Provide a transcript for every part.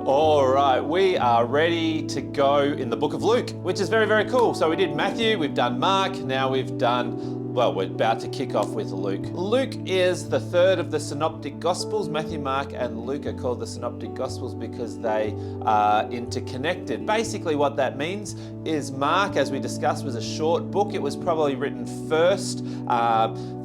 All right, we are ready to go in the book of Luke, which is very, very cool. So we did Matthew, we've done Mark, now we've done, well, we're about to kick off with Luke. Luke is the third of the synoptic gospels. Matthew, Mark, and Luke are called the synoptic gospels because they are interconnected. Basically what that means is Mark, as we discussed, was a short book. It was probably written first.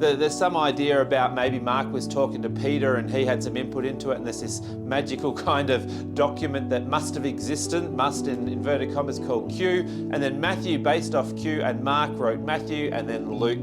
There's some idea about maybe Mark was talking to Peter and he had some input into it, and there's this magical kind of document that must have existed, must in inverted commas, called Q, and then Matthew based off Q, and Mark wrote Matthew, and then Luke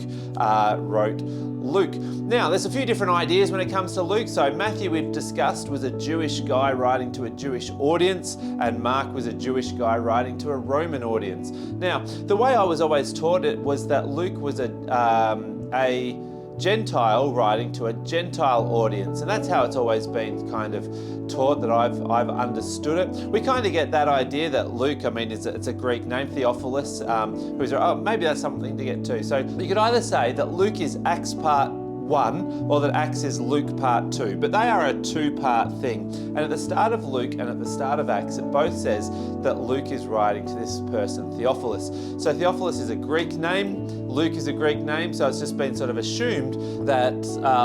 wrote Luke. Now, there's a few different ideas when it comes to Luke. So Matthew, we've discussed, was a Jewish guy writing to a Jewish audience, and Mark was a Jewish guy writing to a Roman audience. Now, the way I was always taught it was that Luke was a Gentile writing to a Gentile audience, and that's how it's always been kind of taught, that I've understood it. We kind of get that idea that Luke, I mean, it's a Greek name, Theophilus, maybe that's something to get to. So you could either say that Luke is Acts part 1 or that Acts is Luke part 2, but they are a two-part thing. And at the start of Luke and at the start of Acts, it both says that Luke is writing to this person, Theophilus. So Theophilus is a Greek name, Luke is a Greek name, so it's just been sort of assumed that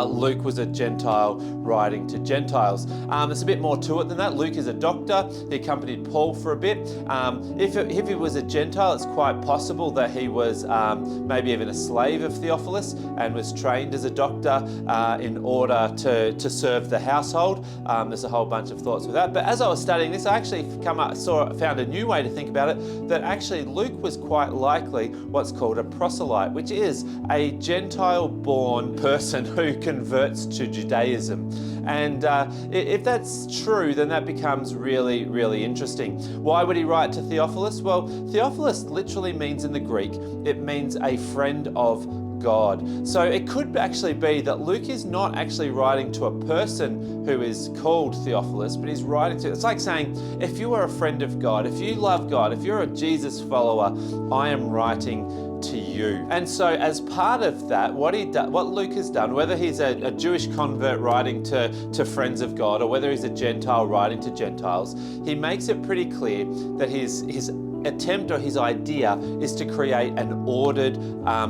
Luke was a Gentile writing to Gentiles. There's a bit more to it than that. Luke is a doctor. He accompanied Paul for a bit. If he was a Gentile, it's quite possible that he was maybe even a slave of Theophilus and was trained as a doctor in order to serve the household. There's a whole bunch of thoughts with that. But as I was studying this, I actually found a new way to think about it, that actually Luke was quite likely what's called a proselyte, which is a Gentile-born person who converts to Judaism. And if that's true, then that becomes really, really interesting. Why would he write to Theophilus? Well, Theophilus literally means in the Greek, it means a friend of God. So it could actually be that Luke is not actually writing to a person who is called Theophilus, but he's writing to, it's like saying, if you are a friend of God, if you love God, if you're a Jesus follower, I am writing to you. And so as part of that, what Luke has done, whether he's a Jewish convert writing to friends of God, or whether he's a Gentile writing to Gentiles, he makes it pretty clear that his attempt or his idea is to create an ordered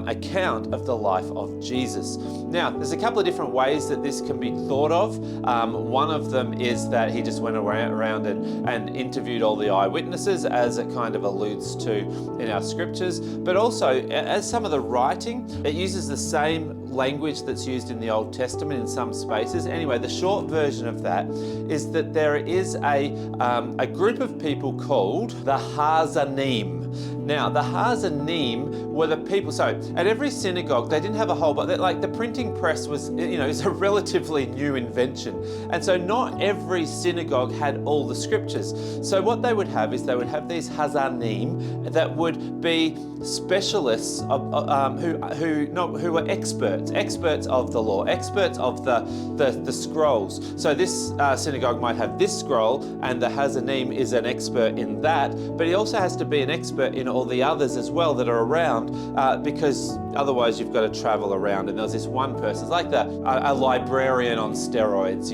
account of the life of Jesus. Now, there's a couple of different ways that this can be thought of. One of them is that he just went around and interviewed all the eyewitnesses, as it kind of alludes to in our scriptures. But also, as some of the writing, it uses the same language that's used in the Old Testament in some spaces. Anyway, the short version of that is that there is a group of people called the Hazanim. Now, the Hazanim were the people, so at every synagogue, they didn't have a whole, but like the printing press was, is a relatively new invention. And so not every synagogue had all the scriptures. So what they would have is they would have these Hazanim that would be specialists who were experts of the law, experts of the scrolls. So this synagogue might have this scroll, and the Hazanim is an expert in that, but he also has to be an expert in all the others as well that are around, because otherwise you've got to travel around. And there's this one person, it's like a librarian on steroids,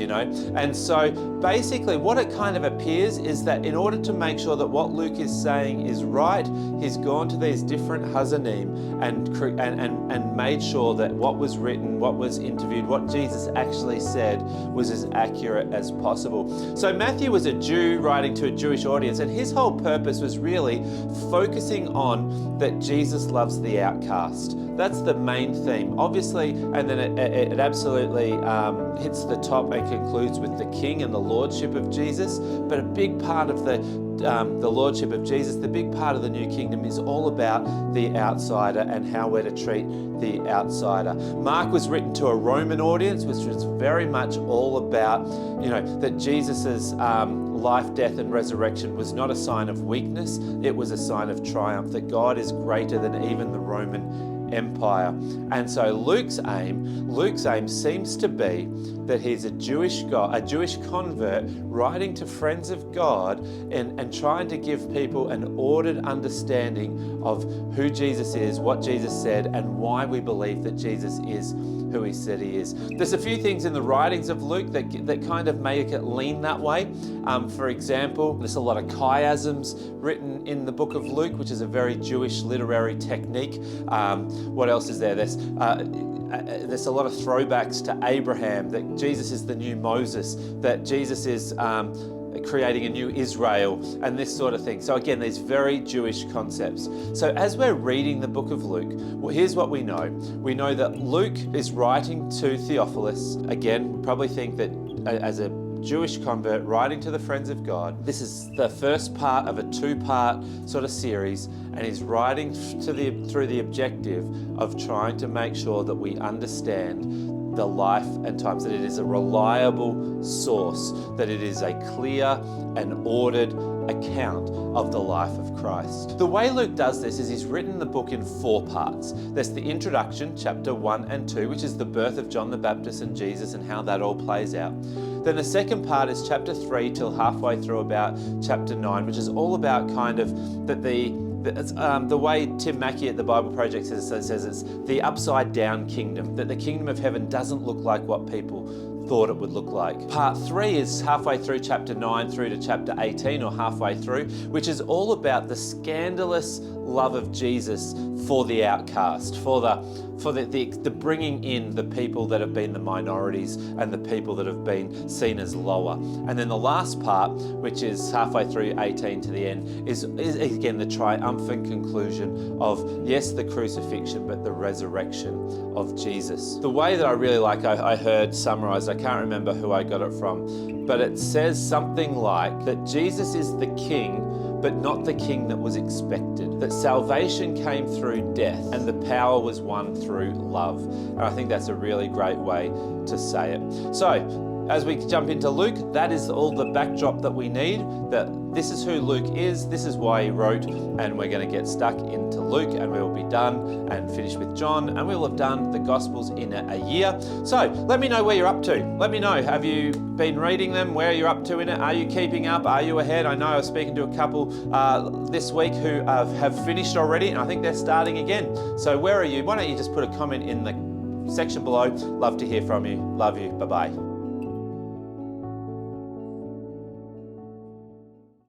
And so basically what it kind of appears is that in order to make sure that what Luke is saying is right, he's gone to these different Hazanim and made sure that what was written, what was interviewed, what Jesus actually said was as accurate as possible. So Matthew was a Jew writing to a Jewish audience, and his whole purpose was really focusing on that Jesus loves the outcast. That's the main theme, obviously, and then it absolutely hits the top and concludes with the King and the Lordship of Jesus. But a big part of the Lordship of Jesus, the big part of the New Kingdom, is all about the outsider and how we're to treat the outsider. Mark was written to a Roman audience, which was very much all about, that Jesus's life, death, and resurrection was not a sign of weakness, it was a sign of triumph, that God is greater than even the Roman Empire. And so Luke's aim seems to be that he's a Jewish convert writing to friends of God and trying to give people an ordered understanding of who Jesus is, what Jesus said, and why we believe that Jesus is who he said he is. There's a few things in the writings of Luke that kind of make it lean that way. For example, there's a lot of chiasms written in the book of Luke, which is a very Jewish literary technique. What else is there? There's a lot of throwbacks to Abraham, that Jesus is the new Moses, that Jesus is creating a new Israel, and this sort of thing. So again, these very Jewish concepts. So as we're reading the book of Luke, well, here's what we know. We know that Luke is writing to Theophilus. Again, we probably think that as a Jewish convert writing to the friends of God. This is the first part of a two-part sort of series, and he's writing through the objective of trying to make sure that we understand the life and times, that it is a reliable source, that it is a clear and ordered account of the life of Christ. The way Luke does this is he's written the book in 4 parts. There's the introduction, chapter 1 and 2, which is the birth of John the Baptist and Jesus and how that all plays out. Then the second part is chapter 3 till halfway through about chapter 9, which is all about kind of the way Tim Mackey at the Bible Project says it's the upside down kingdom, that the kingdom of heaven doesn't look like what people thought it would look like. Part 3 is halfway through chapter 9 through to chapter 18, or halfway through, which is all about the scandalous love of Jesus for the outcast, for the bringing in the people that have been the minorities and the people that have been seen as lower. And then the last part, which is halfway through 18 to the end, is again the triumphant conclusion of, yes, the crucifixion, but the resurrection of Jesus. The way that I really like, I heard summarized, I can't remember who I got it from, but it says something like that Jesus is the king, but not the king that was expected. That salvation came through death and the power was won through love. And I think that's a really great way to say it. So, as we jump into Luke, that is all the backdrop that we need, that this is who Luke is, this is why he wrote, and we're going to get stuck into Luke, and we will be done and finish with John, and we will have done the Gospels in a year. So let me know where you're up to. Let me know, have you been reading them? Where are you up to in it? Are you keeping up? Are you ahead? I know I was speaking to a couple this week who have finished already, and I think they're starting again. So where are you? Why don't you just put a comment in the section below. Love to hear from you. Love you. Bye-bye.